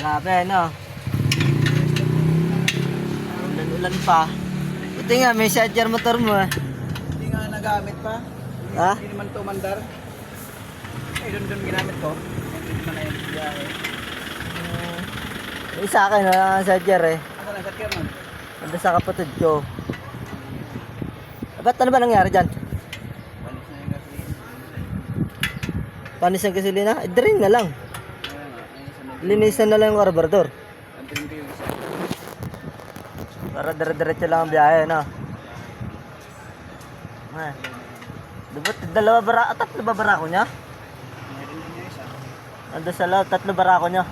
Grabe, no? Ulan-ulan pa. Buti nga, may charger motor mo eh. Hindi nga nagamit pa. Ha? Hindi naman ito mandar. Eh, doon ginamit ko. Hindi naman na yung biyahe. Yung sa akin, wala nga charger eh. Ano lang, sakyan nun? Nandun sa kapatid ko. Ba't ano ba nangyari dyan? Panis na yung gasolina. Panis ng gasolina? Drain na lang. Ayan nga, ayun sa mag- Linisan na lang yung carburetor. Antayin ko yung isa. Para dire-diretso lang ang biyahe, no? Ah. Diba, dalawa bara, tatlo ba barako niya? Meron din yung isa. Nandun sa loob, tatlo barako niya.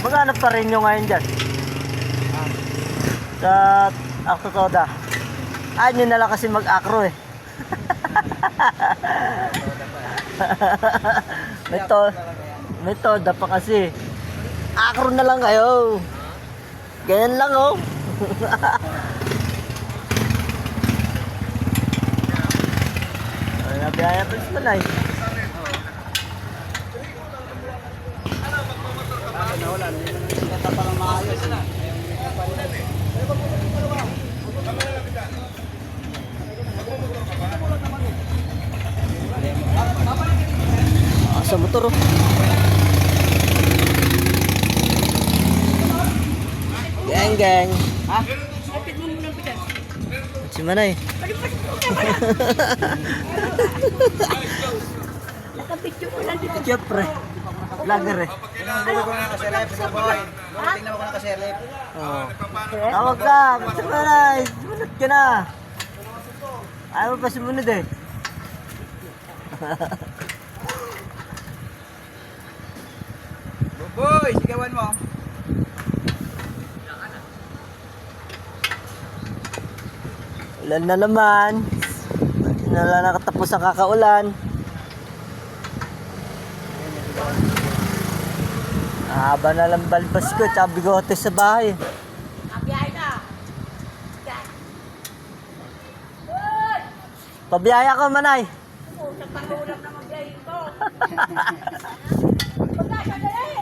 Maghanap pa rin yung ngayon dyan. Sa Aktotoda. Nyo na lang kasi mag-acro eh. May toda pa kasi. Acro na lang kayo. Ganyan lang oh. Ay, nabiyaya pa sila eh. Ako na wala, hindi naman ito palang maayos. Sa motor oh. Gang gang. Ha? Si Manay. Nakapicture ko lang dito. Siyempre. Vlogger eh. Tinanong ko na kaselep sa boy. Tingnan mo ko na kaselep. Oo. Tawag ka. Si Manay. Sumunod ka na. Ayaw mo pa sumunod eh. Boy, sigawan mo. Ulan na naman. Hindi na lang nakatapos ang kakaulan. Haba na lang balbas ko tsaka bigote sa bahay. Abiyay na. Pabiyaya ko, Manay. Oh, nagpangulam na magbiyahin ko. Pagkakadali.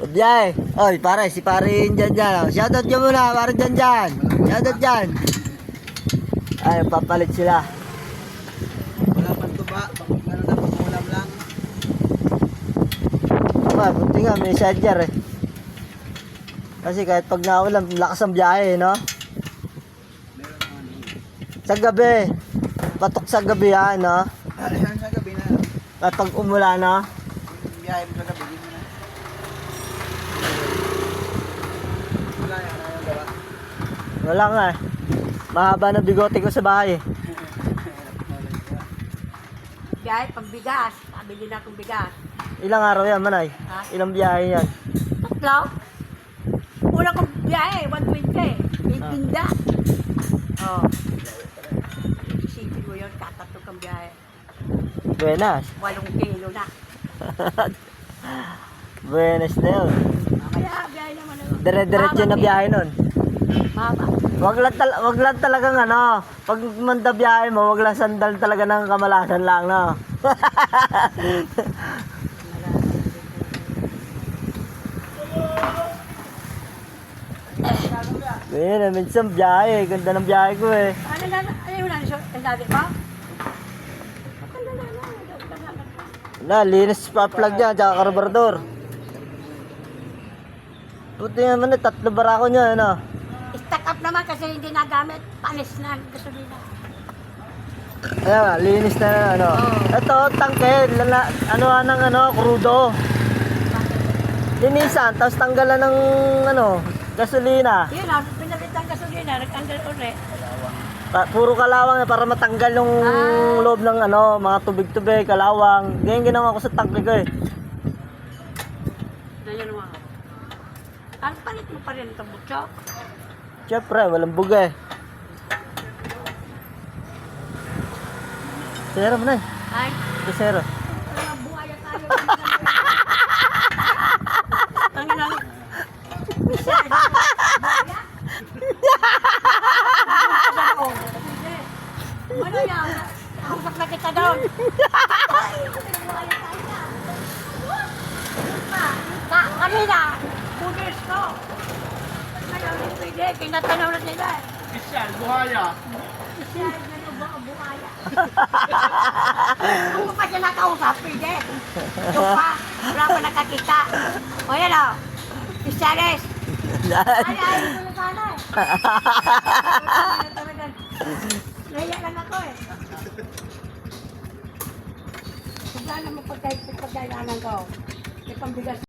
Pabiyay. Oy, pare, si pare dyan dyan. Oh. Shoutout nyo muna, pare dyan dyan. Shoutout dyan. Ay, papalit sila. Wala pang tuba. Meron na pangulam lang. Aba, buti nga, may charger eh. Kasi kahit pag naulan, lakas ang biyahe, no? Sa gabi. Patok sa gabi ha, no? Ayan sa gabi na. At pag umula na, Biyahe mo sa gabi. Hindi mo na. Wala yan. Ayaw gawa. wala nga eh. Mahaba na bigote ko sa bahay eh. Biyay, pagbigas. Pabili na akong bigas. Ilang araw yan, Manay? Ha? Ilang biyahe yan? Tatlo. Una kong biyahe, 120. May tinda. Oh. Isipin mo yun, katatlo kang biyahe. Buenas. 8 kilo na. Buenas na yun. Kaya biyahe naman ako. Dire-diretso na biyahe nun. Mama. Wag lang talagang ano, pag manda biyahe mo, wag lang sandal talaga ng kamalasan lang, no? Ganyan, minsan biyahe, ganda ng biyahe ko eh. Ano na, ayaw na siya, ang dati pa? Na, linis pa plug dyan, tsaka karburador. Buti naman eh, 3 barako niya, ano? Stack up naman kasi hindi nagamit. Panis na ang gasolina. Ayan nga, linis na ano. Ito, tangke, ano ng ano, krudo. Linisan, tapos tanggalan ng ano, gasolina. Yun na, pinalitan gasolina, nagtanggal ulit. Puro kalawang para matanggal yung loob ng ano, mga tubig-tubig, kalawang. Ganyan ginawa ko sa tangke ko eh. Ganyan naman. Ang palit mo pa rin itong butchok. Siyempre, walang buga eh. Sero mo na eh. Ay, Sero. mga buhaya tayo. Tanginang. Ano yan? Ako sa kita doon. Kanina, pulis ko. Ngayon, hindi pwede. Tinatanong na nila. Bisyal, buhaya. Siya, ganun ba ang buhaya? Kung mo pa siya nakausap, pwede. Ito pa, wala pa nakakita. O yan o, Pisares. Ay, ayaw ko na sana eh. Naiya lang ako eh. Kung saan naman pagkailanan ko, may pambigas